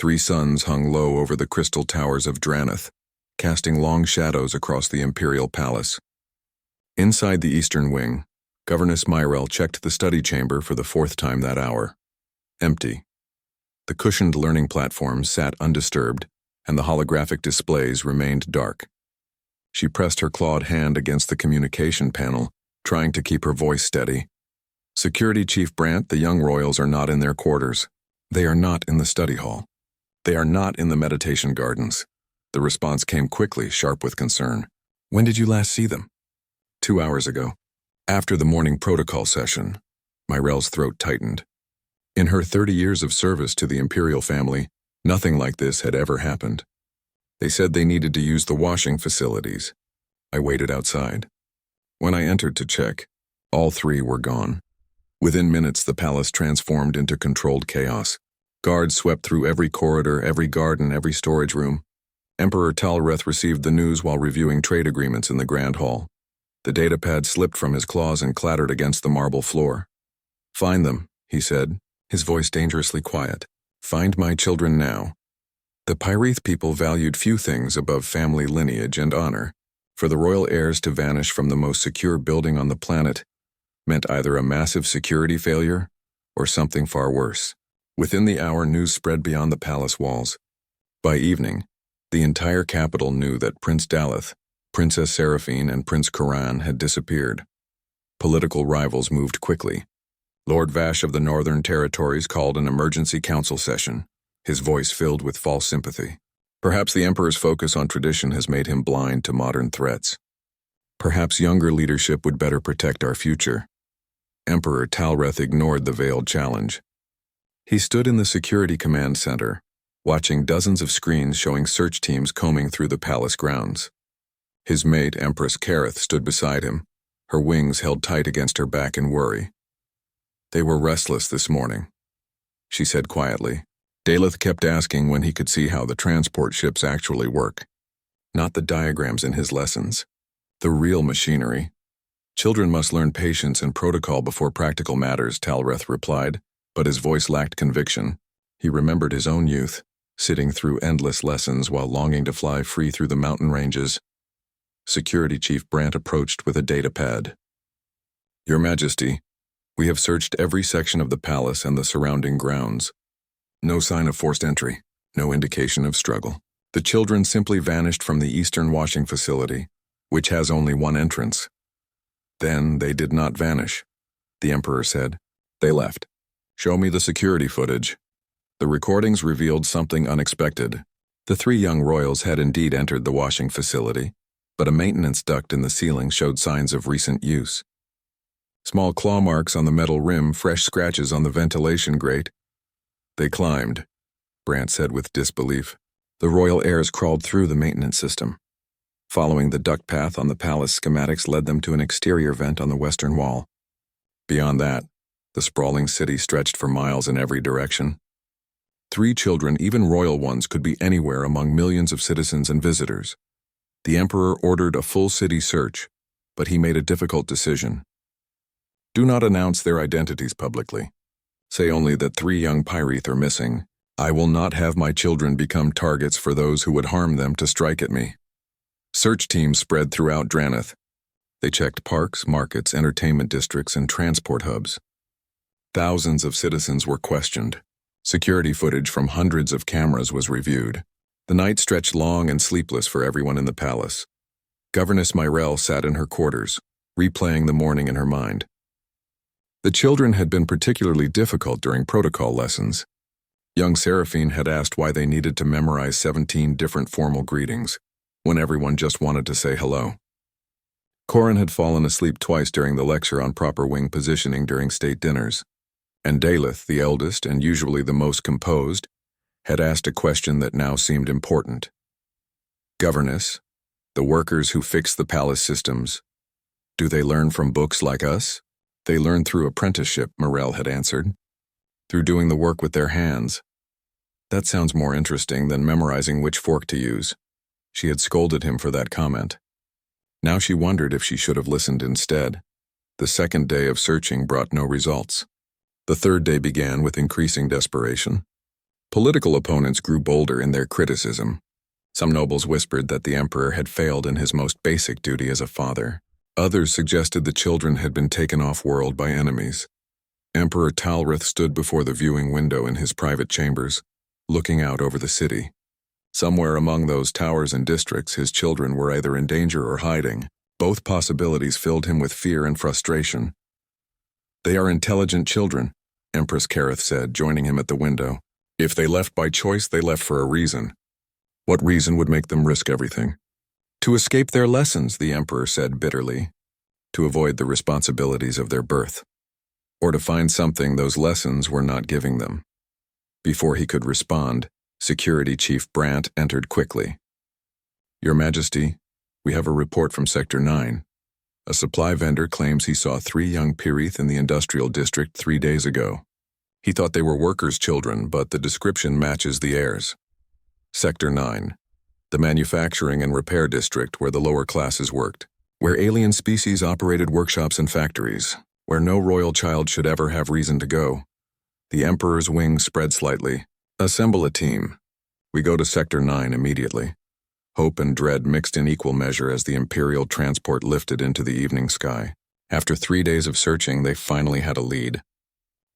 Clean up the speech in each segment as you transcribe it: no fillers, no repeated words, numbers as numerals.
3 suns hung low over the crystal towers of Drannith, casting long shadows across the imperial palace. Inside the eastern wing, Governess Myrel checked the study chamber for the 4th time that hour. Empty. The cushioned learning platforms sat undisturbed, and the holographic displays remained dark. She pressed her clawed hand against the communication panel, trying to keep her voice steady. "Security Chief Brandt, the young royals are not in their quarters. They are not in the study hall. They are not in the meditation gardens." The response came quickly, sharp with concern. "When did you last see them?" 2 hours ago. After the morning protocol session. Myrel's throat tightened. In her 30 years of service to the imperial family, nothing like this had ever happened. They said they needed to use the washing facilities. I waited outside. When I entered to check, all 3 were gone. Within minutes, the palace transformed into controlled chaos. Guards swept through every corridor, every garden, every storage room. Emperor Talreth received the news while reviewing trade agreements in the Grand Hall. The datapad slipped from his claws and clattered against the marble floor. "Find them," he said, his voice dangerously quiet. "Find my children now." The Pyrith people valued few things above family lineage and honor. For the royal heirs to vanish from the most secure building on the planet meant either a massive security failure or something far worse. Within the hour, news spread beyond the palace walls. By evening, the entire capital knew that Prince Daleth, Princess Seraphine, and Prince Karan had disappeared. Political rivals moved quickly. Lord Vash of the Northern Territories called an emergency council session, his voice filled with false sympathy. Perhaps the Emperor's focus on tradition has made him blind to modern threats. Perhaps younger leadership would better protect our future. Emperor Talreth ignored the veiled challenge. He stood in the security command center, watching dozens of screens showing search teams combing through the palace grounds. His mate, Empress Kareth, stood beside him, her wings held tight against her back in worry. "They were restless this morning," she said quietly. Daleth kept asking when he could see how the transport ships actually work. Not the diagrams in his lessons. The real machinery. "Children must learn patience and protocol before practical matters," Talreth replied, but his voice lacked conviction. He remembered his own youth, sitting through endless lessons while longing to fly free through the mountain ranges. Security Chief Brandt approached with a datapad. "Your Majesty, we have searched every section of the palace and the surrounding grounds. No sign of forced entry, no indication of struggle. The children simply vanished from the eastern washing facility, which has only one entrance." "Then they did not vanish," the Emperor said. "They left. Show me the security footage." The recordings revealed something unexpected. The 3 young royals had indeed entered the washing facility, but a maintenance duct in the ceiling showed signs of recent use. Small claw marks on the metal rim, fresh scratches on the ventilation grate. "They climbed," Brandt said with disbelief. The royal heirs crawled through the maintenance system. Following the duct path on the palace schematics led them to an exterior vent on the western wall. Beyond that, the sprawling city stretched for miles in every direction. 3 children, even royal ones, could be anywhere among millions of citizens and visitors. The Emperor ordered a full city search, but he made a difficult decision. "Do not announce their identities publicly. Say only that 3 young Pyrith are missing. I will not have my children become targets for those who would harm them to strike at me." Search teams spread throughout Drannith. They checked parks, markets, entertainment districts, and transport hubs. Thousands of citizens were questioned. Security footage from hundreds of cameras was reviewed. The night stretched long and sleepless for everyone in the palace. Governess Myrel sat in her quarters, replaying the morning in her mind. The children had been particularly difficult during protocol lessons. Young Seraphine had asked why they needed to memorize 17 different formal greetings, when everyone just wanted to say hello. Corin had fallen asleep twice during the lecture on proper wing positioning during state dinners. And Daleth, the eldest and usually the most composed, had asked a question that now seemed important. "Governess, the workers who fix the palace systems, do they learn from books like us?" "They learn through apprenticeship," Myrel had answered. "Through doing the work with their hands." That sounds more interesting than memorizing which fork to use. She had scolded him for that comment. Now she wondered if she should have listened instead. The second day of searching brought no results. The third day began with increasing desperation. Political opponents grew bolder in their criticism. Some nobles whispered that the emperor had failed in his most basic duty as a father. Others suggested the children had been taken off-world by enemies. Emperor Talrith stood before the viewing window in his private chambers, looking out over the city. Somewhere among those towers and districts, his children were either in danger or hiding. Both possibilities filled him with fear and frustration. "They are intelligent children," Empress Kareth said, joining him at the window. "If they left by choice, they left for a reason. What reason would make them risk everything?" "To escape their lessons," the emperor said bitterly. "To avoid the responsibilities of their birth. Or to find something those lessons were not giving them." Before he could respond, Security Chief Brandt entered quickly. "Your Majesty, we have a report from Sector 9. A supply vendor claims he saw 3 young Pirith in the industrial district 3 days ago. He thought they were workers' children, but the description matches the heirs." Sector 9. The manufacturing and repair district where the lower classes worked, where alien species operated workshops and factories, where no royal child should ever have reason to go. The Emperor's wings spread slightly. "Assemble a team. We go to Sector 9 immediately." Hope and dread mixed in equal measure as the Imperial transport lifted into the evening sky. After 3 days of searching, they finally had a lead.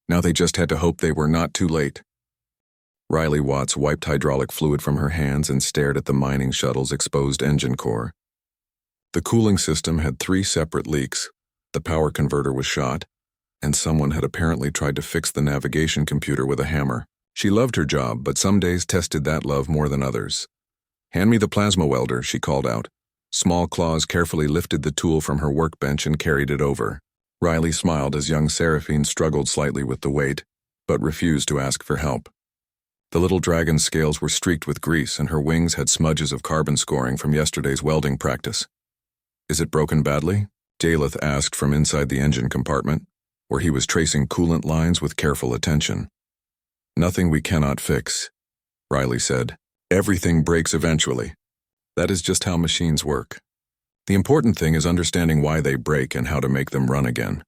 Now they just had to hope they were not too late. Riley Watts wiped hydraulic fluid from her hands and stared at the mining shuttle's exposed engine core. The cooling system had 3 separate leaks, the power converter was shot, and someone had apparently tried to fix the navigation computer with a hammer. She loved her job, but some days tested that love more than others. "Hand me the plasma welder," she called out. Small claws carefully lifted the tool from her workbench and carried it over. Riley smiled as young Seraphine struggled slightly with the weight, but refused to ask for help. The little dragon's scales were streaked with grease, and her wings had smudges of carbon scoring from yesterday's welding practice. "Is it broken badly?" Daleth asked from inside the engine compartment, where he was tracing coolant lines with careful attention. "Nothing we cannot fix," Riley said. "Everything breaks eventually. That is just how machines work. The important thing is understanding why they break and how to make them run again."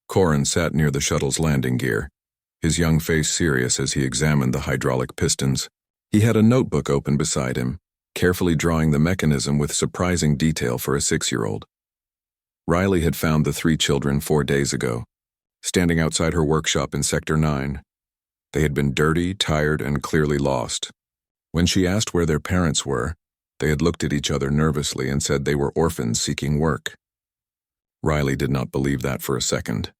Corin sat near the shuttle's landing gear, his young face serious as he examined the hydraulic pistons. He had a notebook open beside him, carefully drawing the mechanism with surprising detail for a 6-year-old. Riley had found the 3 children 4 days ago, standing outside her workshop in Sector 9. They had been dirty, tired, and clearly lost. When she asked where their parents were, they had looked at each other nervously and said they were orphans seeking work. Riley did not believe that for a second.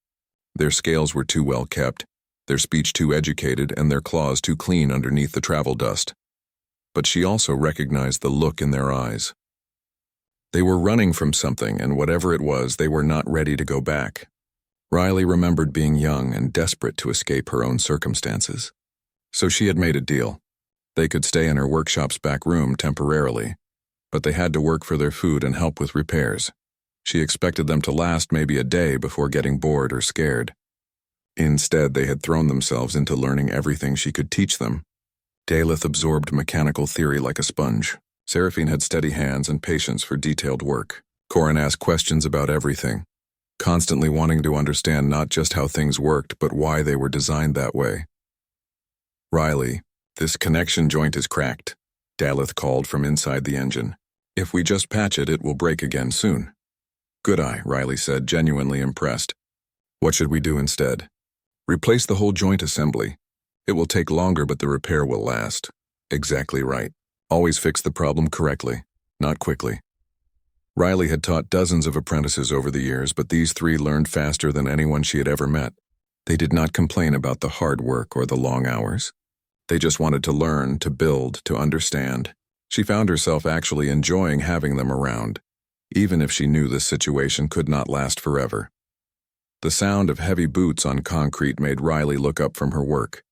Their scales were too well kept, their speech too educated, and their claws too clean underneath the travel dust. But she also recognized the look in their eyes. They were running from something, and whatever it was, they were not ready to go back. Riley remembered being young and desperate to escape her own circumstances. So she had made a deal. They could stay in her workshop's back room temporarily, but they had to work for their food and help with repairs. She expected them to last maybe a day before getting bored or scared. Instead, they had thrown themselves into learning everything she could teach them. Daleth absorbed mechanical theory like a sponge. Seraphine had steady hands and patience for detailed work. Corin asked questions about everything, constantly wanting to understand not just how things worked, but why they were designed that way. "Riley, this connection joint is cracked," Daleth called from inside the engine. "If we just patch it, it will break again soon." "Good eye," Riley said, genuinely impressed. "What should we do instead?" "Replace the whole joint assembly. It will take longer, but the repair will last." "Exactly right. Always fix the problem correctly, not quickly." Riley had taught dozens of apprentices over the years, but these 3 learned faster than anyone she had ever met. They did not complain about the hard work or the long hours. They just wanted to learn, to build, to understand. She found herself actually enjoying having them around, even if she knew this situation could not last forever. The sound of heavy boots on concrete made Riley look up from her work.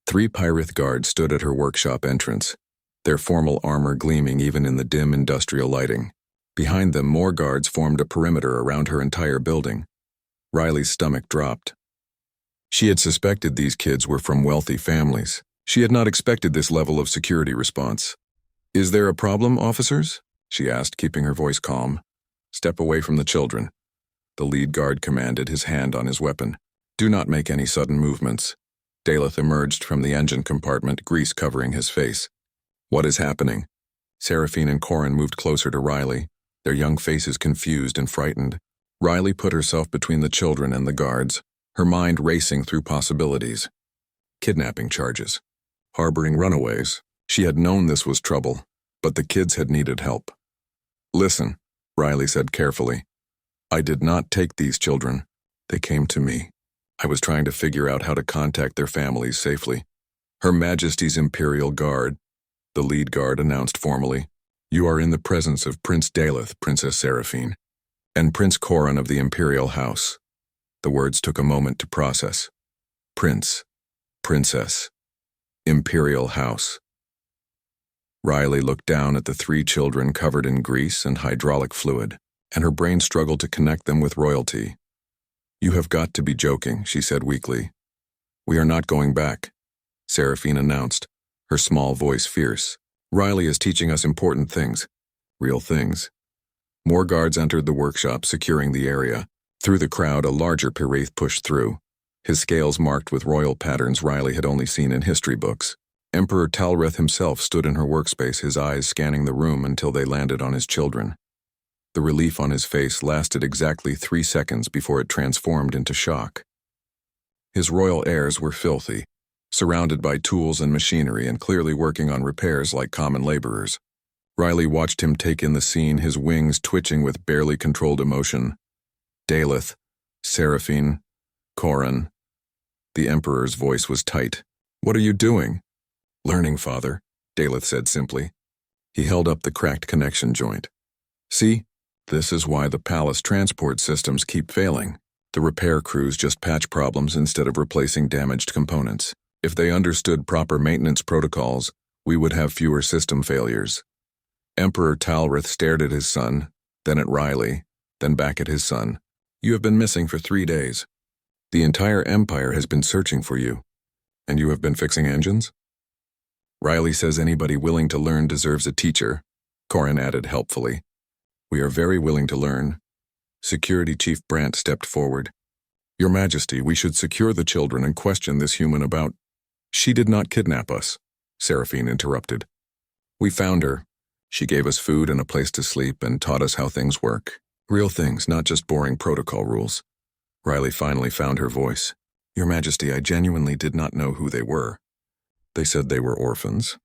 3 Pirith guards stood at her workshop entrance, their formal armor gleaming even in the dim industrial lighting. Behind them, more guards formed a perimeter around her entire building. Riley's stomach dropped. She had suspected these kids were from wealthy families. She had not expected this level of security response. "Is there a problem, officers?" she asked, keeping her voice calm. "Step away from the children," the lead guard commanded, his hand on his weapon. "Do not make any sudden movements." Daleth emerged from the engine compartment, grease covering his face. What is happening? Seraphine and Corin moved closer to Riley, their young faces confused and frightened. Riley put herself between the children and the guards, her mind racing through possibilities. Kidnapping charges. Harboring runaways. She had known this was trouble, but the kids had needed help. Listen, Riley said carefully. I did not take these children. They came to me. I was trying to figure out how to contact their families safely. Her Majesty's Imperial Guard, the lead guard announced formally. You are in the presence of Prince Daleth, Princess Seraphine, and Prince Corin of the Imperial House. The words took a moment to process. Prince, Princess, Imperial House. Riley looked down at the three children covered in grease and hydraulic fluid, and her brain struggled to connect them with royalty. You have got to be joking, she said weakly. We are not going back, Seraphine announced, her small voice fierce. Riley is teaching us important things. Real things. More guards entered the workshop, securing the area. Through the crowd, a larger Piraith pushed through, his scales marked with royal patterns Riley had only seen in history books. Emperor Talrith himself stood in her workspace, his eyes scanning the room until they landed on his children. The relief on his face lasted exactly 3 seconds before it transformed into shock. His royal heirs were filthy, surrounded by tools and machinery and clearly working on repairs like common laborers. Riley watched him take in the scene, his wings twitching with barely controlled emotion. Daleth, Seraphine, Corin. The Emperor's voice was tight. What are you doing? Learning, father, Daleth said simply. He held up the cracked connection joint. See? This is why the palace transport systems keep failing. The repair crews just patch problems instead of replacing damaged components. If they understood proper maintenance protocols, we would have fewer system failures. Emperor Talrith stared at his son, then at Riley, then back at his son. You have been missing for 3 days. The entire Empire has been searching for you. And you have been fixing engines? Riley says anybody willing to learn deserves a teacher, Corin added helpfully. We are very willing to learn. Security Chief Brant stepped forward. Your Majesty, we should secure the children and question this human about... She did not kidnap us, Seraphine interrupted. We found her. She gave us food and a place to sleep and taught us how things work. Real things, not just boring protocol rules. Riley finally found her voice. Your Majesty, I genuinely did not know who they were. They said they were orphans.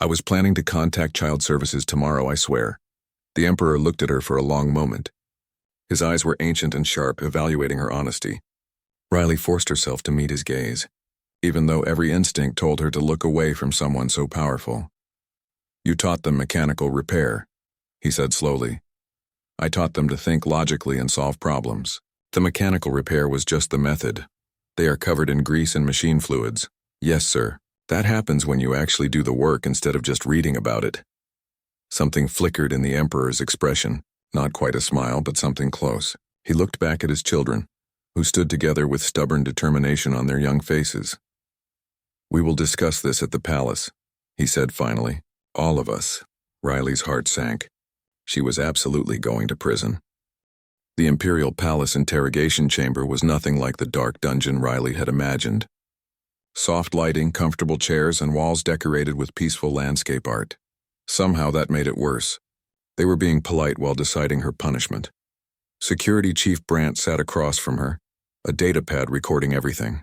I was planning to contact Child Services tomorrow, I swear. The Emperor looked at her for a long moment. His eyes were ancient and sharp, evaluating her honesty. Riley forced herself to meet his gaze, even though every instinct told her to look away from someone so powerful. You taught them mechanical repair, he said slowly. I taught them to think logically and solve problems. The mechanical repair was just the method. They are covered in grease and machine fluids. Yes, sir. That happens when you actually do the work instead of just reading about it. Something flickered in the Emperor's expression, not quite a smile, but something close. He looked back at his children, who stood together with stubborn determination on their young faces. We will discuss this at the palace, he said finally. All of us. Riley's heart sank. She was absolutely going to prison. The Imperial Palace interrogation chamber was nothing like the dark dungeon Riley had imagined. Soft lighting, comfortable chairs, and walls decorated with peaceful landscape art. Somehow that made it worse. They were being polite while deciding her punishment. Security Chief Brant sat across from her, a datapad recording everything.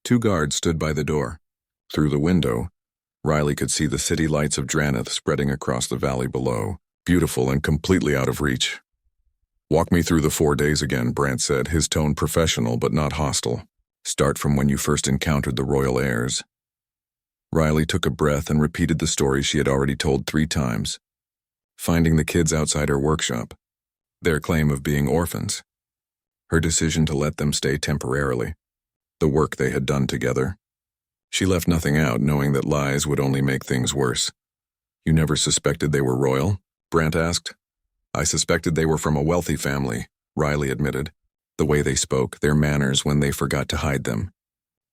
2 guards stood by the door. Through the window, Riley could see the city lights of Draneth spreading across the valley below, beautiful and completely out of reach. Walk me through the 4 days again, Brant said, his tone professional but not hostile. Start from when you first encountered the royal heirs. Riley took a breath and repeated the story she had already told 3 times. Finding the kids outside her workshop. Their claim of being orphans. Her decision to let them stay temporarily. The work they had done together. She left nothing out, knowing that lies would only make things worse. You never suspected they were royal? Brant asked. I suspected they were from a wealthy family, Riley admitted. The way they spoke, their manners when they forgot to hide them.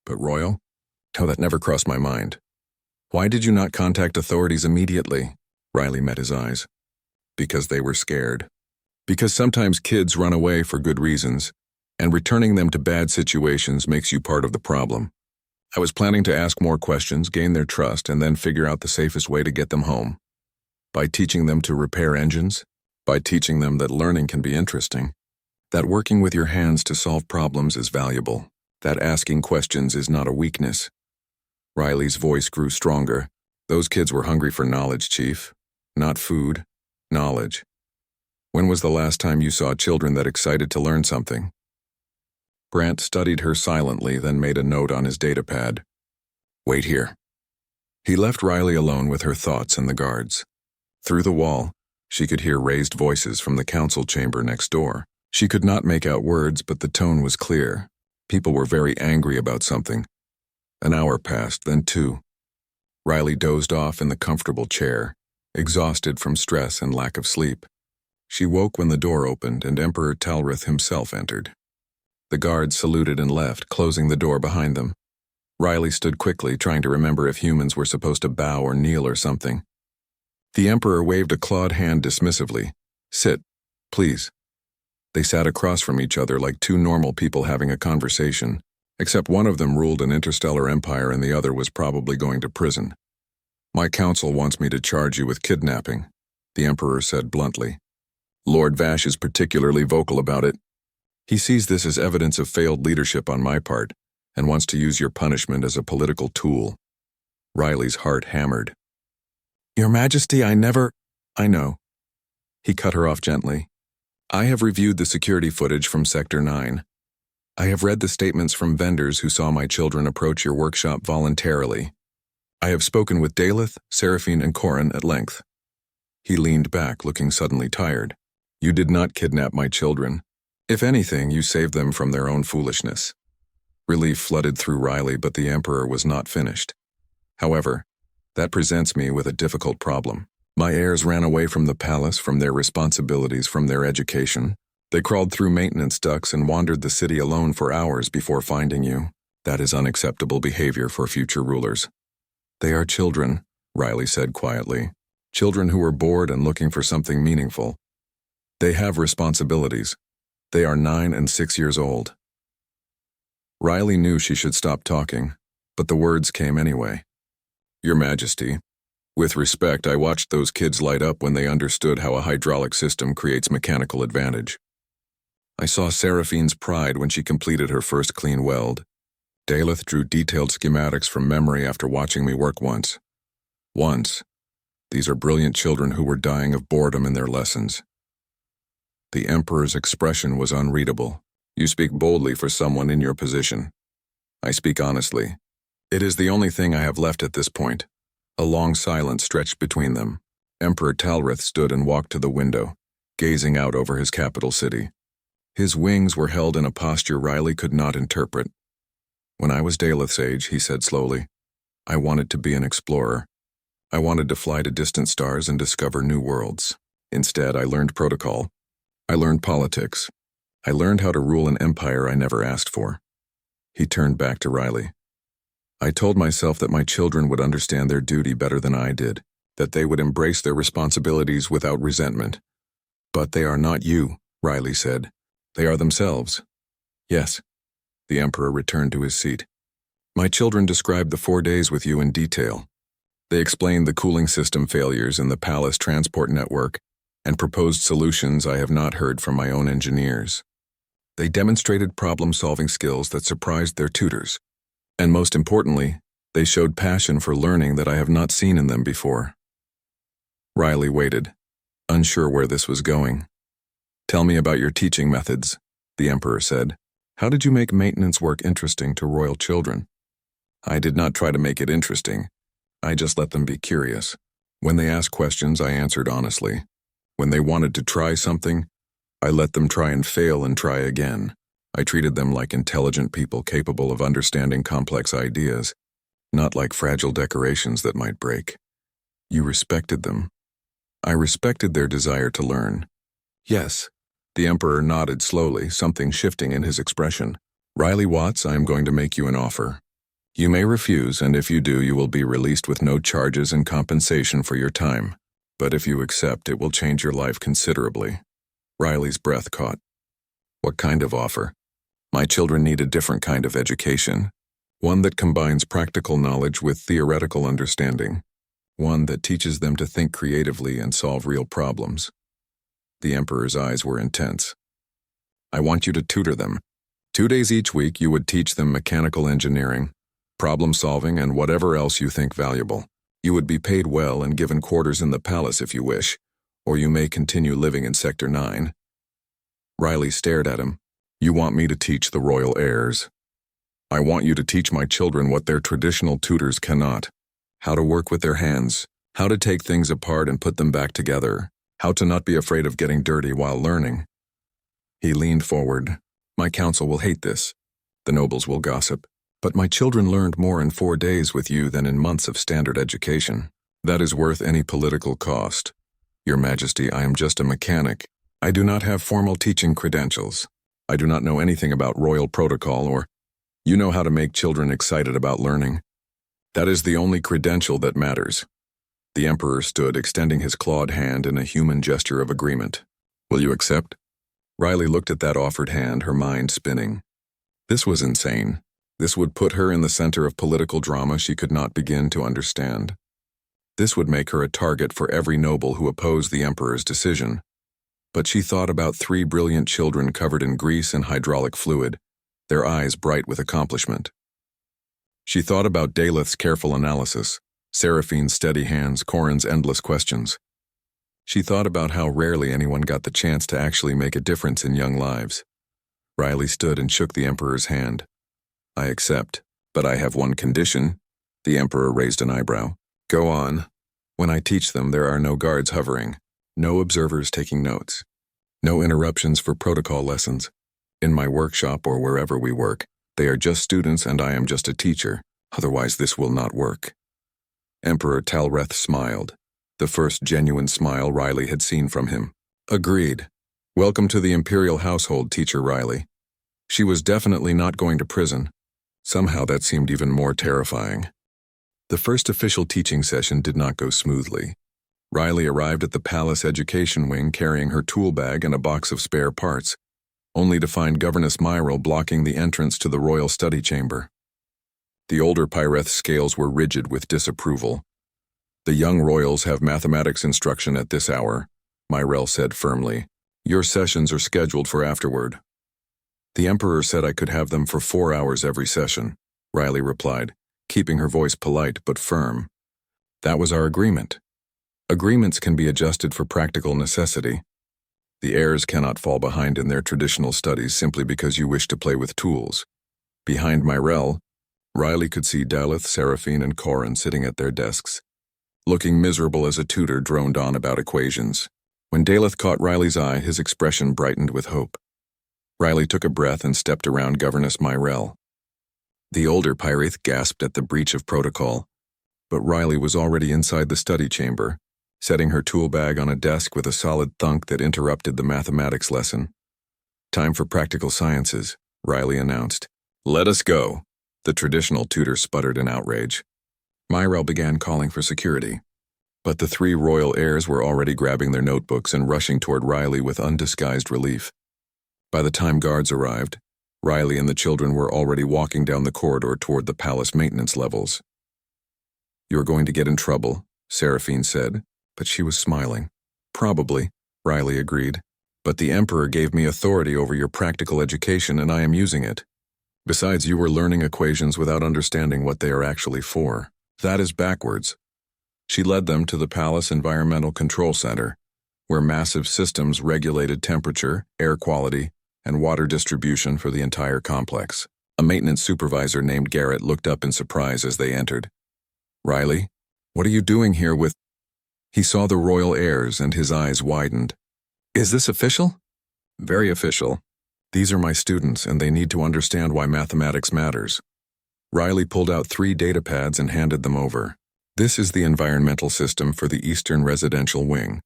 But royal? No, that never crossed my mind. Why did you not contact authorities immediately? Riley met his eyes. Because they were scared. Because sometimes kids run away for good reasons, and returning them to bad situations makes you part of the problem. I was planning to ask more questions, gain their trust, and then figure out the safest way to get them home. By teaching them to repair engines, by teaching them that learning can be interesting, that working with your hands to solve problems is valuable, that asking questions is not a weakness. Riley's voice grew stronger. Those kids were hungry for knowledge, Chief. Not food, knowledge. When was the last time you saw children that excited to learn something? Brant studied her silently, then made a note on his datapad. Wait here. He left Riley alone with her thoughts and the guards. Through the wall, she could hear raised voices from the council chamber next door. She could not make out words, but the tone was clear. People were very angry about something. An hour passed, then 2. Riley dozed off in the comfortable chair, exhausted from stress and lack of sleep. She woke when the door opened and Emperor Talrith himself entered. The guards saluted and left, closing the door behind them. Riley stood quickly, trying to remember if humans were supposed to bow or kneel or something. The Emperor waved a clawed hand dismissively. Sit, please. They sat across from each other like two normal people having a conversation, except one of them ruled an interstellar empire and the other was probably going to prison. My council wants me to charge you with kidnapping, the Emperor said bluntly. Lord Vash is particularly vocal about it. He sees this as evidence of failed leadership on my part and wants to use your punishment as a political tool. Riley's heart hammered. Your Majesty, I know. He cut her off gently. I have reviewed the security footage from Sector 9. I have read the statements from vendors who saw my children approach your workshop voluntarily. I have spoken with Daleth, Seraphine, and Corin at length. He leaned back, looking suddenly tired. You did not kidnap my children. If anything, you saved them from their own foolishness. Relief flooded through Riley, but the Emperor was not finished. However, that presents me with a difficult problem. My heirs ran away from the palace, from their responsibilities, from their education. They crawled through maintenance ducts and wandered the city alone for hours before finding you. That is unacceptable behavior for future rulers. They are children, Riley said quietly. Children who are bored and looking for something meaningful. They have responsibilities. They are 9 and 6 years old. Riley knew she should stop talking, but the words came anyway. Your Majesty, with respect, I watched those kids light up when they understood how a hydraulic system creates mechanical advantage. I saw Seraphine's pride when she completed her first clean weld. Daleth drew detailed schematics from memory after watching me work once. These are brilliant children who were dying of boredom in their lessons. The Emperor's expression was unreadable. You speak boldly for someone in your position. I speak honestly. It is the only thing I have left at this point. A long silence stretched between them. Emperor Talrith stood and walked to the window, gazing out over his capital city. His wings were held in a posture Riley could not interpret. When I was Daleth's age, he said slowly, I wanted to be an explorer. I wanted to fly to distant stars and discover new worlds. Instead, I learned protocol. I learned politics. I learned how to rule an empire I never asked for. He turned back to Riley. I told myself that my children would understand their duty better than I did, that they would embrace their responsibilities without resentment. But they are not you, Riley said. They are themselves. Yes. The Emperor returned to his seat. My children described the 4 days with you in detail. They explained the cooling system failures in the palace transport network and proposed solutions I have not heard from my own engineers. They demonstrated problem-solving skills that surprised their tutors. And most importantly, they showed passion for learning that I have not seen in them before. Riley waited, unsure where this was going. Tell me about your teaching methods, the Emperor said. How did you make maintenance work interesting to royal children? I did not try to make it interesting. I just let them be curious. When they asked questions, I answered honestly. When they wanted to try something, I let them try and fail and try again. I treated them like intelligent people capable of understanding complex ideas, not like fragile decorations that might break. You respected them. I respected their desire to learn. Yes. The Emperor nodded slowly, something shifting in his expression. Riley Watts, I am going to make you an offer. You may refuse, and if you do, you will be released with no charges and compensation for your time. But if you accept, it will change your life considerably. Riley's breath caught. What kind of offer? My children need a different kind of education. One that combines practical knowledge with theoretical understanding. One that teaches them to think creatively and solve real problems. The Emperor's eyes were intense. I want you to tutor them. 2 days each week you would teach them mechanical engineering, problem solving, and whatever else you think valuable. You would be paid well and given quarters in the palace if you wish, or you may continue living in Sector 9. Riley stared at him. You want me to teach the royal heirs? I want you to teach my children what their traditional tutors cannot. How to work with their hands, how to take things apart and put them back together, how to not be afraid of getting dirty while learning. He leaned forward. My council will hate this. The nobles will gossip. But my children learned more in 4 days with you than in months of standard education. That is worth any political cost. Your Majesty, I am just a mechanic. I do not have formal teaching credentials. I do not know anything about royal protocol or, you know how to make children excited about learning. That is the only credential that matters. The Emperor stood, extending his clawed hand in a human gesture of agreement. Will you accept? Riley looked at that offered hand, her mind spinning. This was insane. This would put her in the center of political drama she could not begin to understand. This would make her a target for every noble who opposed the Emperor's decision. But she thought about 3 brilliant children covered in grease and hydraulic fluid, their eyes bright with accomplishment. She thought about Daleth's careful analysis, Seraphine's steady hands, Corin's endless questions. She thought about how rarely anyone got the chance to actually make a difference in young lives. Riley stood and shook the Emperor's hand. I accept, but I have one condition. The Emperor raised an eyebrow. Go on. When I teach them, there are no guards hovering, no observers taking notes, no interruptions for protocol lessons. In my workshop or wherever we work, they are just students and I am just a teacher. Otherwise, this will not work. Emperor Talreth smiled, the first genuine smile Riley had seen from him. Agreed. Welcome to the Imperial household, Teacher Riley. She was definitely not going to prison. Somehow that seemed even more terrifying. The first official teaching session did not go smoothly. Riley arrived at the palace education wing carrying her tool bag and a box of spare parts, only to find Governess Myril blocking the entrance to the royal study chamber. The older Pyreth's scales were rigid with disapproval. The young royals have mathematics instruction at this hour, Myril said firmly. Your sessions are scheduled for afterward. The Emperor said I could have them for 4 hours every session, Riley replied, keeping her voice polite but firm. That was our agreement. Agreements can be adjusted for practical necessity. The heirs cannot fall behind in their traditional studies simply because you wish to play with tools. Behind Myril, Riley could see Daleth, Seraphine, and Corin sitting at their desks, looking miserable as a tutor droned on about equations. When Daleth caught Riley's eye, his expression brightened with hope. Riley took a breath and stepped around Governess Myril. The older Pyreth gasped at the breach of protocol, but Riley was already inside the study chamber, setting her tool bag on a desk with a solid thunk that interrupted the mathematics lesson. Time for practical sciences, Riley announced. Let us go, the traditional tutor sputtered in outrage. Myril began calling for security, but the 3 royal heirs were already grabbing their notebooks and rushing toward Riley with undisguised relief. By the time guards arrived, Riley and the children were already walking down the corridor toward the palace maintenance levels. You're going to get in trouble, Seraphine said, but she was smiling. Probably, Riley agreed, but the Emperor gave me authority over your practical education and I am using it. Besides, you were learning equations without understanding what they are actually for. That is backwards. She led them to the Palace Environmental Control Center, where massive systems regulated temperature, air quality, and water distribution for the entire complex. A maintenance supervisor named Garrett looked up in surprise as they entered. Riley, what are you doing here with... He saw the royal heirs and his eyes widened. Is this official? Very official. These are my students and they need to understand why mathematics matters. Riley pulled out 3 data pads and handed them over. This is the environmental system for the Eastern Residential Wing.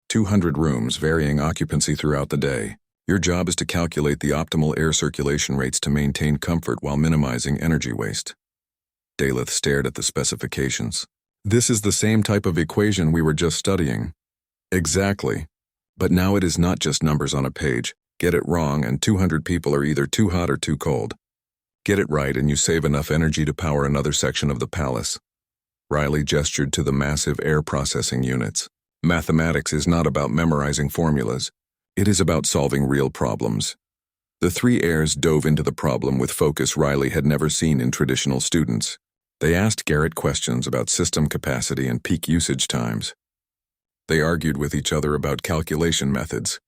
200 rooms, varying occupancy throughout the day. Your job is to calculate the optimal air circulation rates to maintain comfort while minimizing energy waste. Daleth stared at the specifications. This is the same type of equation we were just studying. Exactly. But now it is not just numbers on a page. Get it wrong and 200 people are either too hot or too cold. Get it right and you save enough energy to power another section of the palace. Riley gestured to the massive air processing units. Mathematics is not about memorizing formulas. It is about solving real problems. The three heirs dove into the problem with focus Riley had never seen in traditional students. They asked Garrett questions about system capacity and peak usage times. They argued with each other about calculation methods.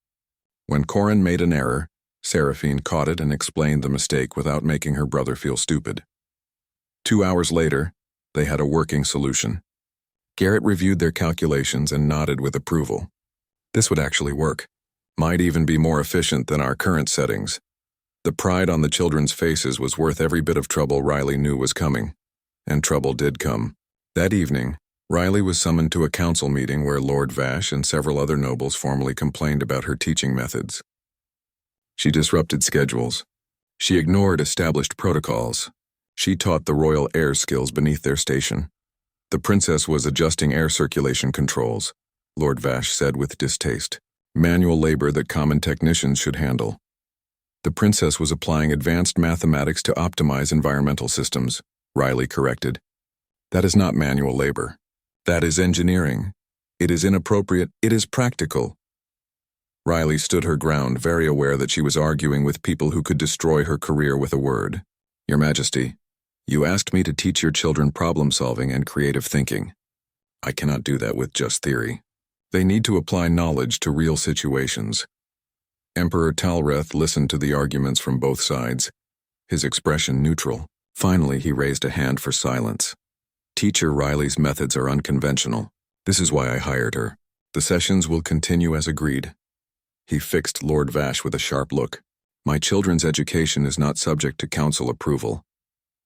When Corin made an error, Seraphine caught it and explained the mistake without making her brother feel stupid. 2 hours later, they had a working solution. Garrett reviewed their calculations and nodded with approval. This would actually work. Might even be more efficient than our current settings. The pride on the children's faces was worth every bit of trouble Riley knew was coming. And trouble did come. That evening, Riley was summoned to a council meeting where Lord Vash and several other nobles formally complained about her teaching methods. She disrupted schedules. She ignored established protocols. She taught the royal air skills beneath their station. The princess was adjusting air circulation controls, Lord Vash said with distaste. Manual labor that common technicians should handle. The princess was applying advanced mathematics to optimize environmental systems, Riley corrected. That is not manual labor. That is engineering. It is inappropriate. It is practical. Riley stood her ground, very aware that she was arguing with people who could destroy her career with a word. Your Majesty, you asked me to teach your children problem-solving and creative thinking. I cannot do that with just theory. They need to apply knowledge to real situations. Emperor Talreth listened to the arguments from both sides, his expression neutral. Finally, he raised a hand for silence. Teacher Riley's methods are unconventional. This is why I hired her. The sessions will continue as agreed. He fixed Lord Vash with a sharp look. My children's education is not subject to council approval.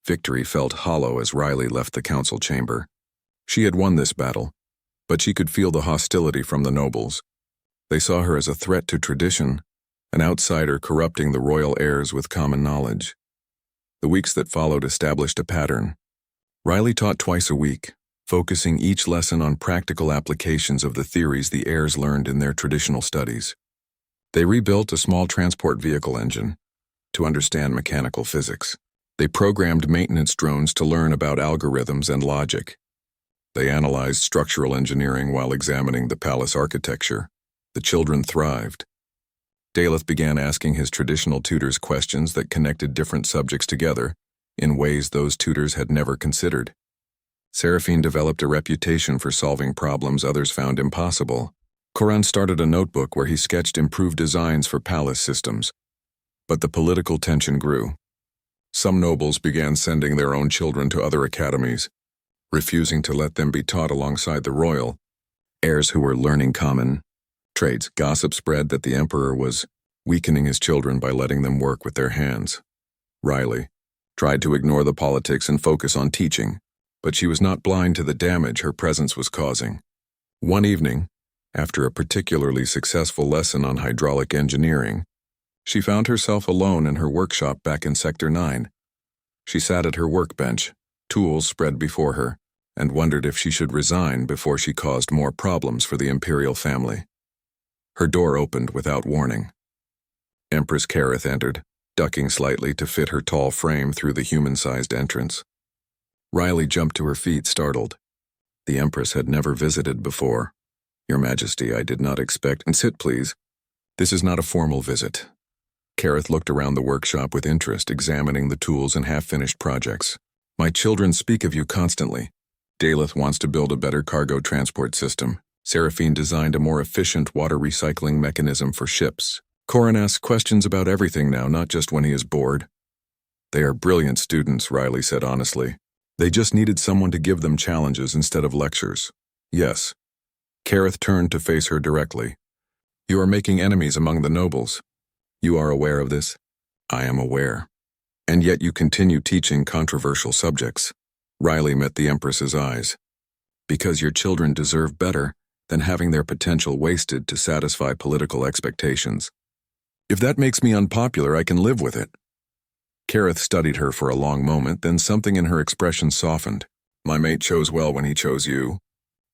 Victory felt hollow as Riley left the council chamber. She had won this battle, but she could feel the hostility from the nobles. They saw her as a threat to tradition, an outsider corrupting the royal heirs with common knowledge. The weeks that followed established a pattern. Riley taught twice a week, focusing each lesson on practical applications of the theories the heirs learned in their traditional studies. They rebuilt a small transport vehicle engine to understand mechanical physics. They programmed maintenance drones to learn about algorithms and logic. They analyzed structural engineering while examining the palace architecture. The children thrived. Daleth began asking his traditional tutors questions that connected different subjects together in ways those tutors had never considered. Seraphine developed a reputation for solving problems others found impossible. Corin started a notebook where he sketched improved designs for palace systems. But the political tension grew. Some nobles began sending their own children to other academies, refusing to let them be taught alongside the royal heirs who were learning common trades. Gossip spread that the emperor was weakening his children by letting them work with their hands. Riley tried to ignore the politics and focus on teaching, but she was not blind to the damage her presence was causing. One evening, after a particularly successful lesson on hydraulic engineering, she found herself alone in her workshop back in Sector 9. She sat at her workbench, tools spread before her, and wondered if she should resign before she caused more problems for the imperial family. Her door opened without warning. Empress Kareth entered, ducking slightly to fit her tall frame through the human-sized entrance. Riley jumped to her feet, startled. The Empress had never visited before. Your Majesty, I did not expect— Sit, please. This is not a formal visit. Kareth looked around the workshop with interest, examining the tools and half-finished projects. My children speak of you constantly. Daleth wants to build a better cargo transport system. Seraphine designed a more efficient water recycling mechanism for ships. Corin asks questions about everything now, not just when he is bored. They are brilliant students, Riley said honestly. They just needed someone to give them challenges instead of lectures. Yes. Kareth turned to face her directly. You are making enemies among the nobles. You are aware of this? I am aware. And yet you continue teaching controversial subjects. Riley met the Empress's eyes. Because your children deserve better than having their potential wasted to satisfy political expectations. If that makes me unpopular, I can live with it. Kareth studied her for a long moment, then something in her expression softened. My mate chose well when he chose you.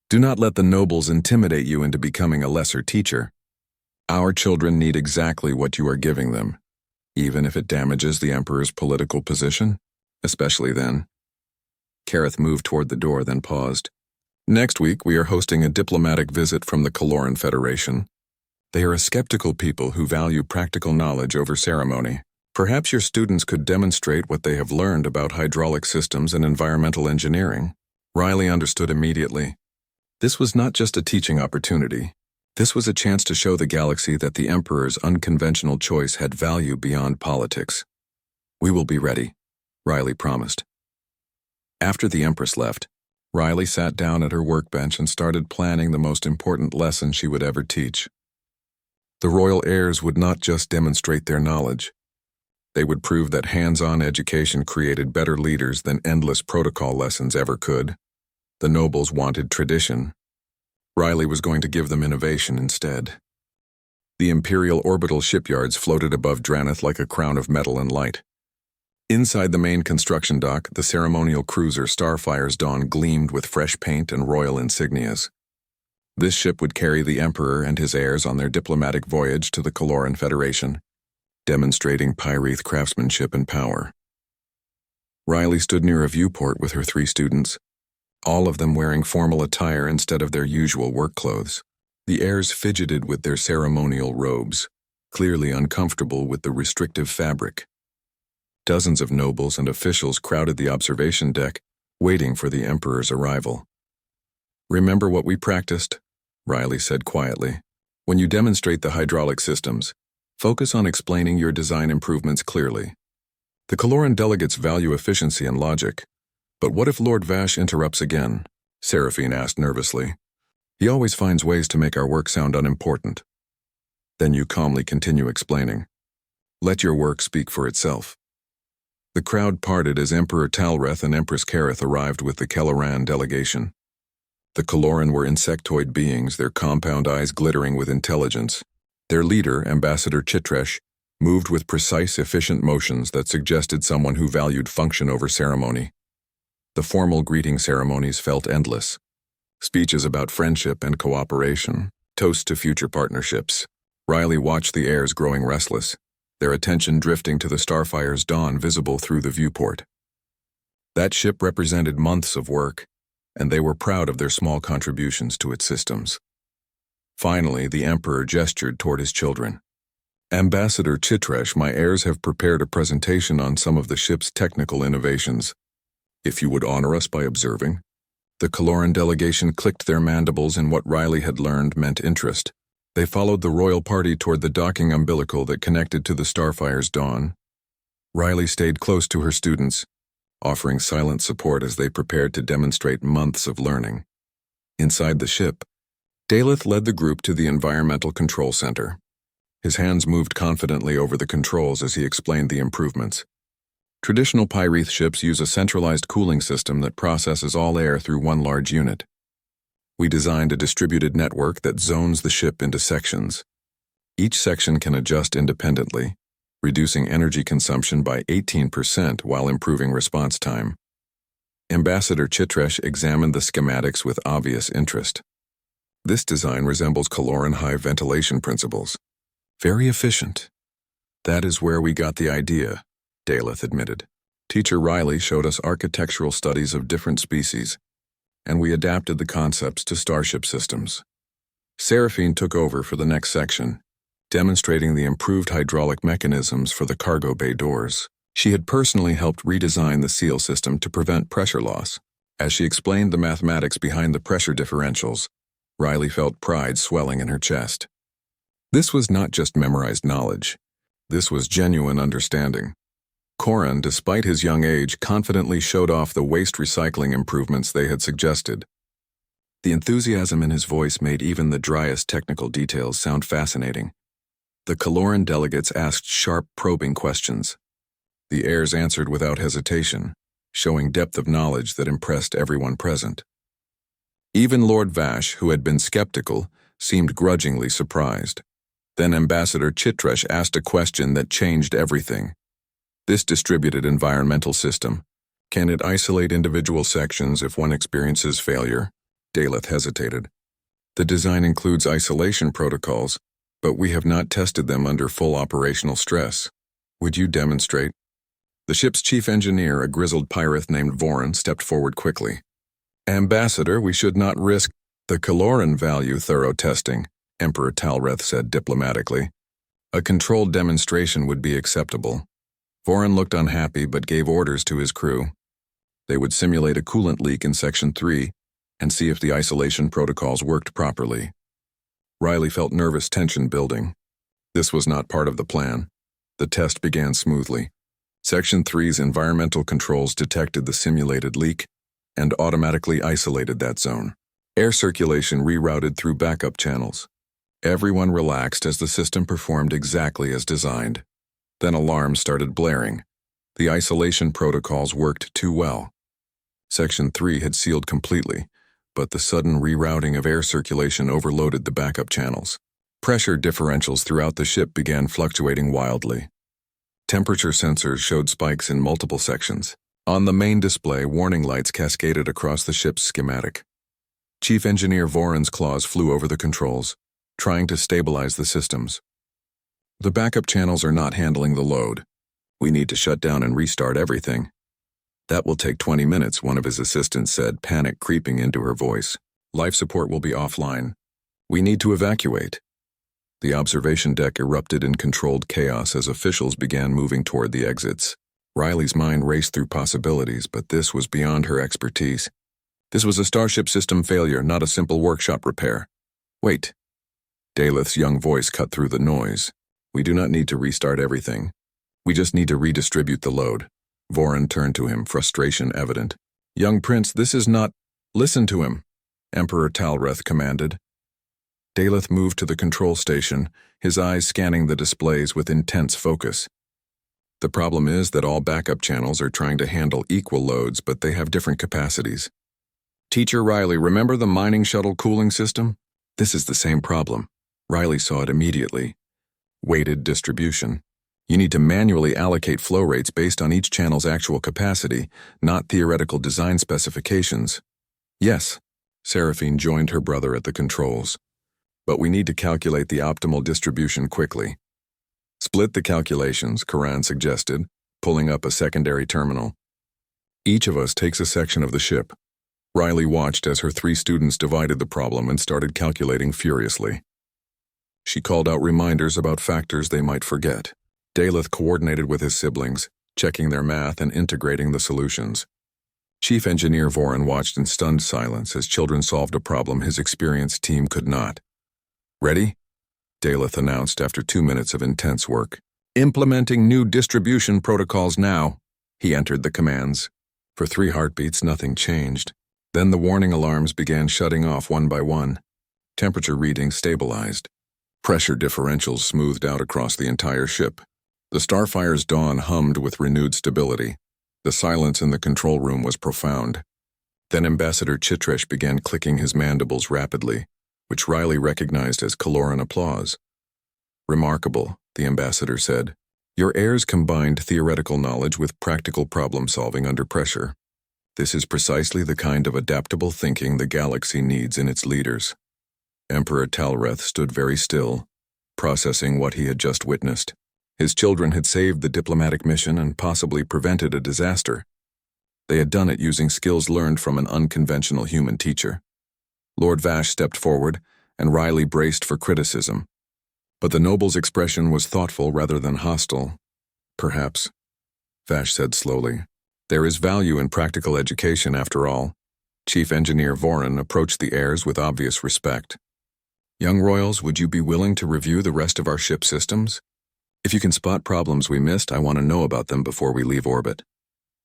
Do not let the nobles intimidate you into becoming a lesser teacher. Our children need exactly what you are giving them. even if it damages the Emperor's political position? Especially then. Kareth moved toward the door, then paused. Next week, we are hosting a diplomatic visit from the Kaloran Federation. They are a skeptical people who value practical knowledge over ceremony. Perhaps your students could demonstrate what they have learned about hydraulic systems and environmental engineering. Riley understood immediately. This was not just a teaching opportunity. This was a chance to show the galaxy that the Emperor's unconventional choice had value beyond politics. We will be ready, Riley promised. After the Empress left, Riley sat down at her workbench and started planning the most important lesson she would ever teach. The royal heirs would not just demonstrate their knowledge. They would prove that hands-on education created better leaders than endless protocol lessons ever could. The nobles wanted tradition. Riley was going to give them innovation instead. The Imperial orbital shipyards floated above Dranath like a crown of metal and light. Inside the main construction dock, the ceremonial cruiser Starfire's Dawn gleamed with fresh paint and royal insignias. This ship would carry the Emperor and his heirs on their diplomatic voyage to the Kaloran Federation, demonstrating Pyreth craftsmanship and power. Riley stood near a viewport with her 3 students, all of them wearing formal attire instead of their usual work clothes. The heirs fidgeted with their ceremonial robes, clearly uncomfortable with the restrictive fabric. Dozens of nobles and officials crowded the observation deck, waiting for the Emperor's arrival. "Remember what we practiced?" Riley said quietly. "When you demonstrate the hydraulic systems, focus on explaining your design improvements clearly. The Kaloran delegates value efficiency and logic. But what if Lord Vash interrupts again?" Seraphine asked nervously. "He always finds ways to make our work sound unimportant." Then you calmly continue explaining. Let your work speak for itself. The crowd parted as Emperor Talreth and Empress Kareth arrived with the Kaloran delegation. The Kaloran were insectoid beings, their compound eyes glittering with intelligence. Their leader, Ambassador Chitresh, moved with precise, efficient motions that suggested someone who valued function over ceremony. The formal greeting ceremonies felt endless. Speeches about friendship and cooperation, toasts to future partnerships. Riley watched the heirs growing restless, their attention drifting to the Starfire's Dawn visible through the viewport. That ship represented months of work, and they were proud of their small contributions to its systems. Finally, the Emperor gestured toward his children. "Ambassador Chitresh, my heirs have prepared a presentation on some of the ship's technical innovations. If you would honor us by observing." The Kaloran delegation clicked their mandibles in what Riley had learned meant interest. They followed the royal party toward the docking umbilical that connected to the Starfire's Dawn. Riley stayed close to her students, offering silent support as they prepared to demonstrate months of learning. Inside the ship, Daleth led the group to the Environmental Control Center. His hands moved confidently over the controls as he explained the improvements. Traditional Pyreth ships use a centralized cooling system that processes all air through one large unit. We designed a distributed network that zones the ship into sections. Each section can adjust independently, reducing energy consumption by 18% while improving response time. Ambassador Chitresh examined the schematics with obvious interest. This design resembles Kaloran high ventilation principles. Very efficient. That is where we got the idea, Daleth admitted. Teacher Riley showed us architectural studies of different species, and we adapted the concepts to starship systems. Seraphine took over for the next section, demonstrating the improved hydraulic mechanisms for the cargo bay doors. She had personally helped redesign the seal system to prevent pressure loss. As she explained the mathematics behind the pressure differentials, Riley felt pride swelling in her chest. This was not just memorized knowledge. This was genuine understanding. Koran, despite his young age, confidently showed off the waste recycling improvements they had suggested. The enthusiasm in his voice made even the driest technical details sound fascinating. The Kaloran delegates asked sharp, probing questions. The heirs answered without hesitation, showing depth of knowledge that impressed everyone present. Even Lord Vash, who had been skeptical, seemed grudgingly surprised. Then Ambassador Chitresh asked a question that changed everything. This distributed environmental system, can it isolate individual sections if one experiences failure? Daleth hesitated. The design includes isolation protocols, but we have not tested them under full operational stress. Would you demonstrate? The ship's chief engineer, a grizzled pirate named Voran, stepped forward quickly. Ambassador, we should not risk the caloran value thorough testing, Emperor Talreth said diplomatically. A controlled demonstration would be acceptable. Voran looked unhappy but gave orders to his crew. They would simulate a coolant leak in Section 3 and see if the isolation protocols worked properly. Riley felt nervous tension building. This was not part of the plan. The test began smoothly. Section 3's environmental controls detected the simulated leak and automatically isolated that zone. Air circulation rerouted through backup channels. Everyone relaxed as the system performed exactly as designed. Then alarms started blaring. The isolation protocols worked too well. Section 3 had sealed completely, but the sudden rerouting of air circulation overloaded the backup channels. Pressure differentials throughout the ship began fluctuating wildly. Temperature sensors showed spikes in multiple sections. On the main display, warning lights cascaded across the ship's schematic. Chief Engineer Voran's claws flew over the controls, trying to stabilize the systems. The backup channels are not handling the load. We need to shut down and restart everything. That will take 20 minutes, one of his assistants said, panic creeping into her voice. Life support will be offline. We need to evacuate. The observation deck erupted in controlled chaos as officials began moving toward the exits. Riley's mind raced through possibilities, but this was beyond her expertise. This was a Starship system failure, not a simple workshop repair. Wait. Daleth's young voice cut through the noise. We do not need to restart everything. We just need to redistribute the load. Voran turned to him, frustration evident. Young Prince, this is not— Listen to him, Emperor Talreth commanded. Daleth moved to the control station, his eyes scanning the displays with intense focus. The problem is that all backup channels are trying to handle equal loads, but they have different capacities. Teacher Riley, remember the mining shuttle cooling system? This is the same problem. Riley saw it immediately. Weighted distribution. You need to manually allocate flow rates based on each channel's actual capacity, not theoretical design specifications. Yes, Seraphine joined her brother at the controls. But we need to calculate the optimal distribution quickly. Split the calculations, Karan suggested, pulling up a secondary terminal. Each of us takes a section of the ship. Riley watched as her 3 students divided the problem and started calculating furiously. She called out reminders about factors they might forget. Daleth coordinated with his siblings, checking their math and integrating the solutions. Chief Engineer Voran watched in stunned silence as children solved a problem his experienced team could not. Ready? Daleth announced after 2 minutes of intense work. Implementing new distribution protocols now. He entered the commands. For 3 heartbeats, nothing changed. Then the warning alarms began shutting off one by one. Temperature readings stabilized. Pressure differentials smoothed out across the entire ship. The Starfire's dawn hummed with renewed stability. The silence in the control room was profound. Then Ambassador Chitresh began clicking his mandibles rapidly, which Riley recognized as caloran applause. Remarkable, the ambassador said. Your heirs combined theoretical knowledge with practical problem-solving under pressure. This is precisely the kind of adaptable thinking the galaxy needs in its leaders. Emperor Talreth stood very still, processing what he had just witnessed. His children had saved the diplomatic mission and possibly prevented a disaster. They had done it using skills learned from an unconventional human teacher. Lord Vash stepped forward, and Riley braced for criticism. But the noble's expression was thoughtful rather than hostile. Perhaps, Vash said slowly. There is value in practical education after all. Chief Engineer Voran approached the heirs with obvious respect. Young royals, would you be willing to review the rest of our ship systems? If you can spot problems we missed, I want to know about them before we leave orbit.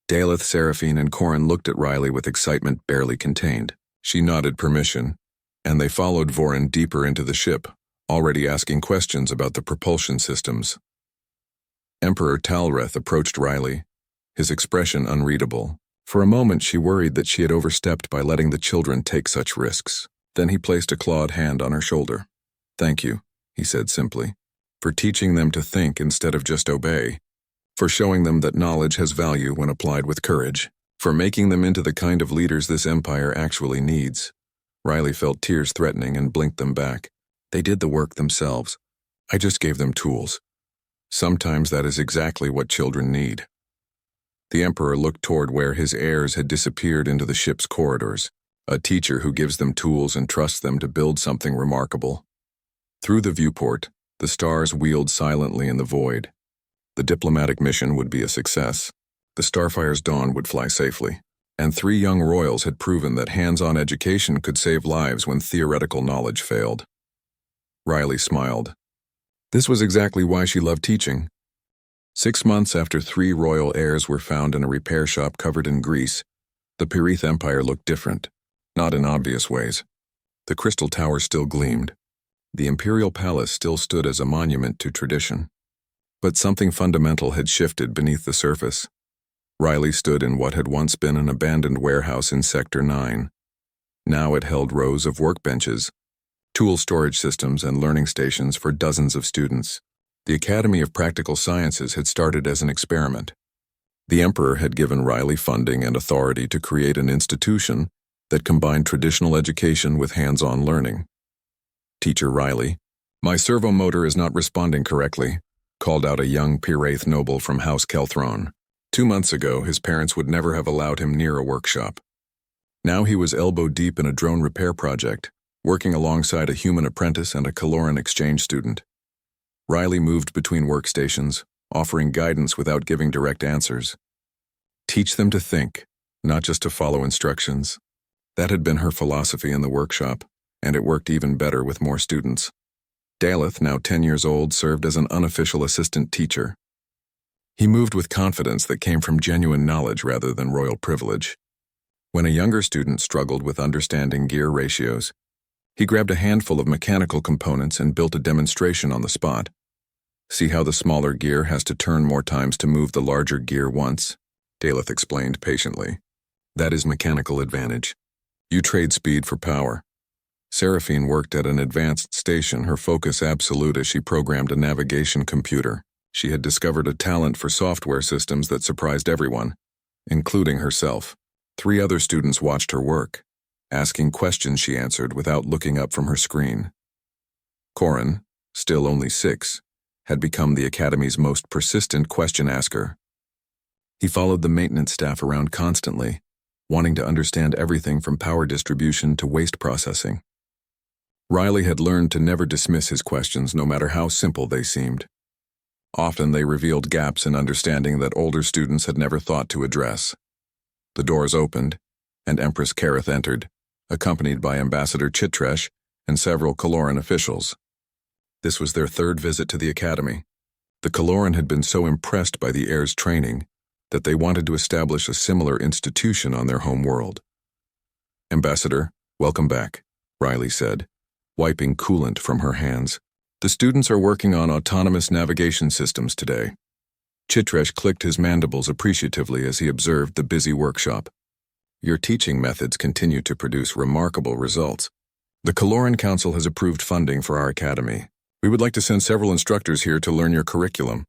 Daleth, Seraphine, and Corin looked at Riley with excitement barely contained. She nodded permission, and they followed Voran deeper into the ship, already asking questions about the propulsion systems. Emperor Talreth approached Riley, his expression unreadable. For a moment she worried that she had overstepped by letting the children take such risks. Then he placed a clawed hand on her shoulder. Thank you, he said simply, for teaching them to think instead of just obey, for showing them that knowledge has value when applied with courage, for making them into the kind of leaders this empire actually needs. Riley felt tears threatening and blinked them back. They did the work themselves. I just gave them tools. Sometimes that is exactly what children need. The Emperor looked toward where his heirs had disappeared into the ship's corridors, a teacher who gives them tools and trusts them to build something remarkable. Through the viewport, the stars wheeled silently in the void. The diplomatic mission would be a success. The Starfire's dawn would fly safely. And 3 young royals had proven that hands-on education could save lives when theoretical knowledge failed. Riley smiled. This was exactly why she loved teaching. 6 months after 3 royal heirs were found in a repair shop covered in grease, the Pirith Empire looked different, not in obvious ways. The crystal tower still gleamed. The imperial palace still stood as a monument to tradition. But something fundamental had shifted beneath the surface. Riley stood in what had once been an abandoned warehouse in Sector 9. Now it held rows of workbenches, tool storage systems, and learning stations for dozens of students. The Academy of Practical Sciences had started as an experiment. The Emperor had given Riley funding and authority to create an institution that combined traditional education with hands-on learning. Teacher Riley, "My servo motor is not responding correctly," called out a young Pirith noble from House Kelthron. 2 months ago, his parents would never have allowed him near a workshop. Now he was elbow-deep in a drone repair project, working alongside a human apprentice and a Caloran exchange student. Riley moved between workstations, offering guidance without giving direct answers. Teach them to think, not just to follow instructions. That had been her philosophy in the workshop, and it worked even better with more students. Daleth, now 10 years old, served as an unofficial assistant teacher. He moved with confidence that came from genuine knowledge rather than royal privilege. When a younger student struggled with understanding gear ratios, he grabbed a handful of mechanical components and built a demonstration on the spot. "See how the smaller gear has to turn more times to move the larger gear once?" Daleth explained patiently. "That is mechanical advantage. You trade speed for power." Seraphine worked at an advanced station, her focus absolute as she programmed a navigation computer. She had discovered a talent for software systems that surprised everyone, including herself. 3 other students watched her work. Asking questions she answered without looking up from her screen. Corin, still only 6, had become the Academy's most persistent question asker. He followed the maintenance staff around constantly, wanting to understand everything from power distribution to waste processing. Riley had learned to never dismiss his questions, no matter how simple they seemed. Often they revealed gaps in understanding that older students had never thought to address. The doors opened, and Empress Kareth entered, accompanied by Ambassador Chitresh and several Caloran officials. This was their 3rd visit to the Academy. The Caloran had been so impressed by the heirs' training that they wanted to establish a similar institution on their home world. "Ambassador, welcome back," Riley said, wiping coolant from her hands. "The students are working on autonomous navigation systems today." Chitresh clicked his mandibles appreciatively as he observed the busy workshop. "Your teaching methods continue to produce remarkable results. The Caloran Council has approved funding for our academy. We would like to send several instructors here to learn your curriculum."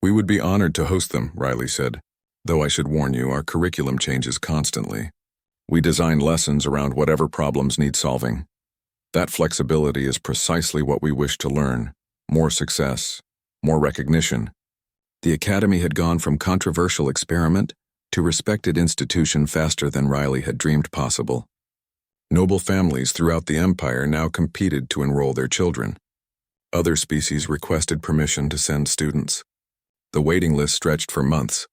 "We would be honored to host them," Riley said. "Though I should warn you, our curriculum changes constantly. We design lessons around whatever problems need solving. That flexibility is precisely what we wish to learn. More success, more recognition." The Academy had gone from controversial experiment to respected institution faster than Riley had dreamed possible. Noble families throughout the Empire now competed to enroll their children. Other species requested permission to send students. The waiting list stretched for months,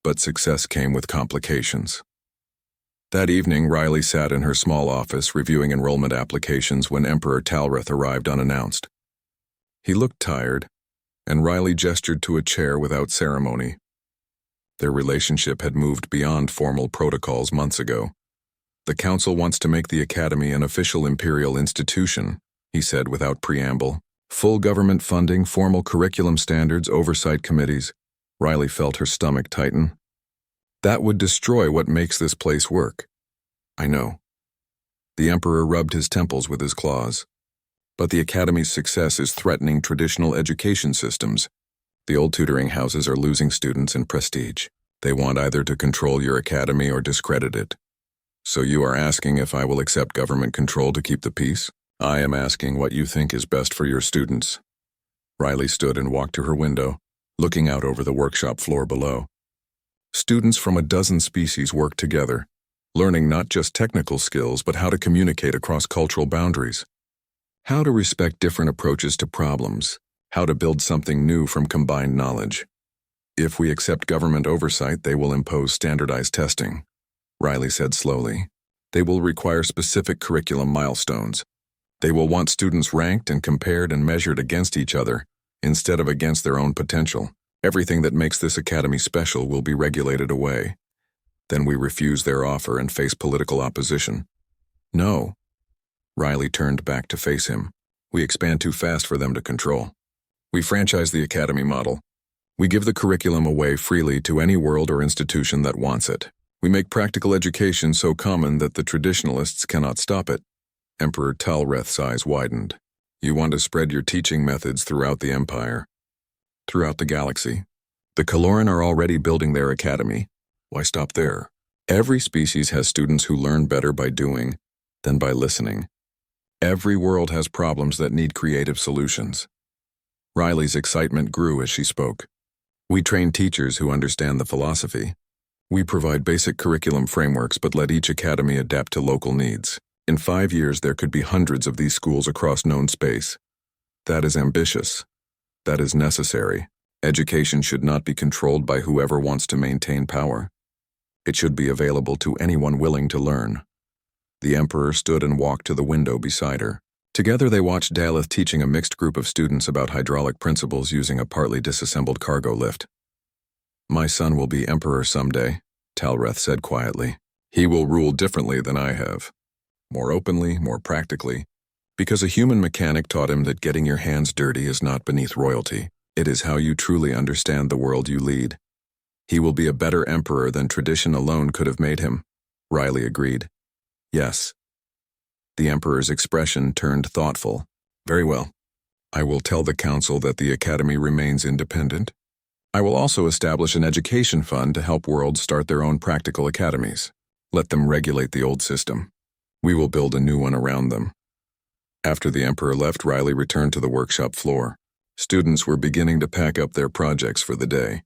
but success came with complications. That evening, Riley sat in her small office reviewing enrollment applications when Emperor Talrith arrived unannounced. He looked tired, and Riley gestured to a chair without ceremony. Their relationship had moved beyond formal protocols months ago. "The Council wants to make the Academy an official imperial institution," he said without preamble. "Full government funding, formal curriculum standards, oversight committees." Riley felt her stomach tighten. "That would destroy what makes this place work." "I know." The Emperor rubbed his temples with his claws. "But the Academy's success is threatening traditional education systems. The old tutoring houses are losing students in prestige. They want either to control your academy or discredit it. So you are asking if I will accept government control to keep the peace? I am asking what you think is best for your students." Riley stood and walked to her window, looking out over the workshop floor below. Students from a dozen species worked together, learning not just technical skills but how to communicate across cultural boundaries, how to respect different approaches to problems, how to build something new from combined knowledge. If we accept government oversight, they will impose standardized testing, Riley said slowly. They will require specific curriculum milestones. They will want students ranked and compared and measured against each other, instead of against their own potential. Everything that makes this academy special will be regulated away. Then we refuse their offer and face political opposition. No. Riley turned back to face him. We expand too fast for them to control. We franchise the academy model. We give the curriculum away freely to any world or institution that wants it. We make practical education so common that the traditionalists cannot stop it. Emperor Talreth's eyes widened. You want to spread your teaching methods throughout the empire, throughout the galaxy. The Kaloran are already building their academy. Why stop there? Every species has students who learn better by doing than by listening. Every world has problems that need creative solutions. Riley's excitement grew as she spoke. We train teachers who understand the philosophy. We provide basic curriculum frameworks but let each academy adapt to local needs. In 5 years, there could be hundreds of these schools across known space. That is ambitious. That is necessary. Education should not be controlled by whoever wants to maintain power. It should be available to anyone willing to learn. The Emperor stood and walked to the window beside her. Together they watched Daleth teaching a mixed group of students about hydraulic principles using a partly disassembled cargo lift. My son will be Emperor someday, Talreth said quietly. He will rule differently than I have. More openly, more practically, because a human mechanic taught him that getting your hands dirty is not beneath royalty. It is how you truly understand the world you lead. He will be a better emperor than tradition alone could have made him, Riley agreed. Yes. The Emperor's expression turned thoughtful. Very well. I will tell the council that the academy remains independent. I will also establish an education fund to help worlds start their own practical academies. Let them regulate the old system. We will build a new one around them. After the Emperor left, Riley returned to the workshop floor. Students were beginning to pack up their projects for the day.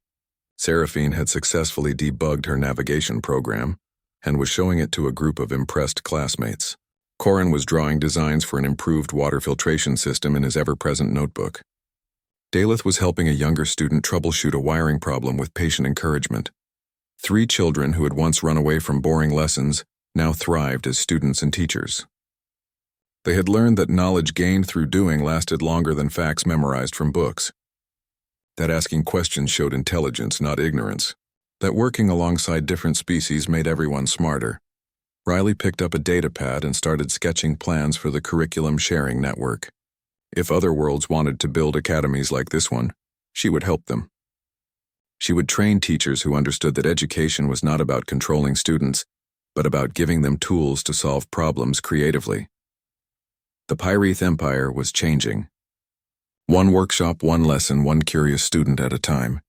Seraphine had successfully debugged her navigation program and was showing it to a group of impressed classmates. Corin was drawing designs for an improved water filtration system in his ever-present notebook. Daleth was helping a younger student troubleshoot a wiring problem with patient encouragement. 3 children who had once run away from boring lessons now thrived as students and teachers. They had learned that knowledge gained through doing lasted longer than facts memorized from books. That asking questions showed intelligence, not ignorance. That working alongside different species made everyone smarter. Riley picked up a data pad and started sketching plans for the curriculum sharing network. If other worlds wanted to build academies like this one, she would help them. She would train teachers who understood that education was not about controlling students, but about giving them tools to solve problems creatively. The Pyreth Empire was changing. One workshop, one lesson, one curious student at a time.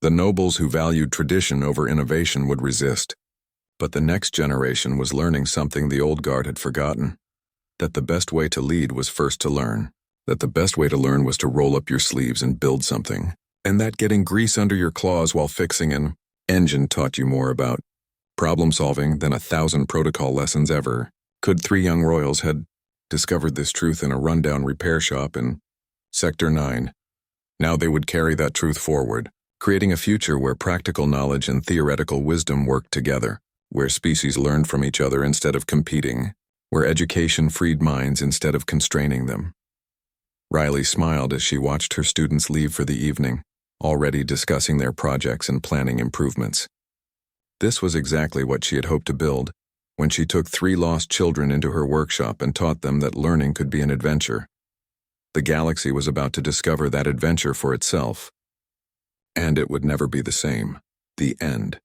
The nobles who valued tradition over innovation would resist. But the next generation was learning something the old guard had forgotten. That the best way to lead was first to learn. That the best way to learn was to roll up your sleeves and build something. And that getting grease under your claws while fixing an engine taught you more about problem-solving than 1,000 protocol lessons ever. Could 3 young royals had discovered this truth in a rundown repair shop in Sector 9. Now they would carry that truth forward, creating a future where practical knowledge and theoretical wisdom worked together, where species learned from each other instead of competing, where education freed minds instead of constraining them. Riley smiled as she watched her students leave for the evening, already discussing their projects and planning improvements. This was exactly what she had hoped to build when she took 3 lost children into her workshop and taught them that learning could be an adventure. The galaxy was about to discover that adventure for itself. And it would never be the same. The end.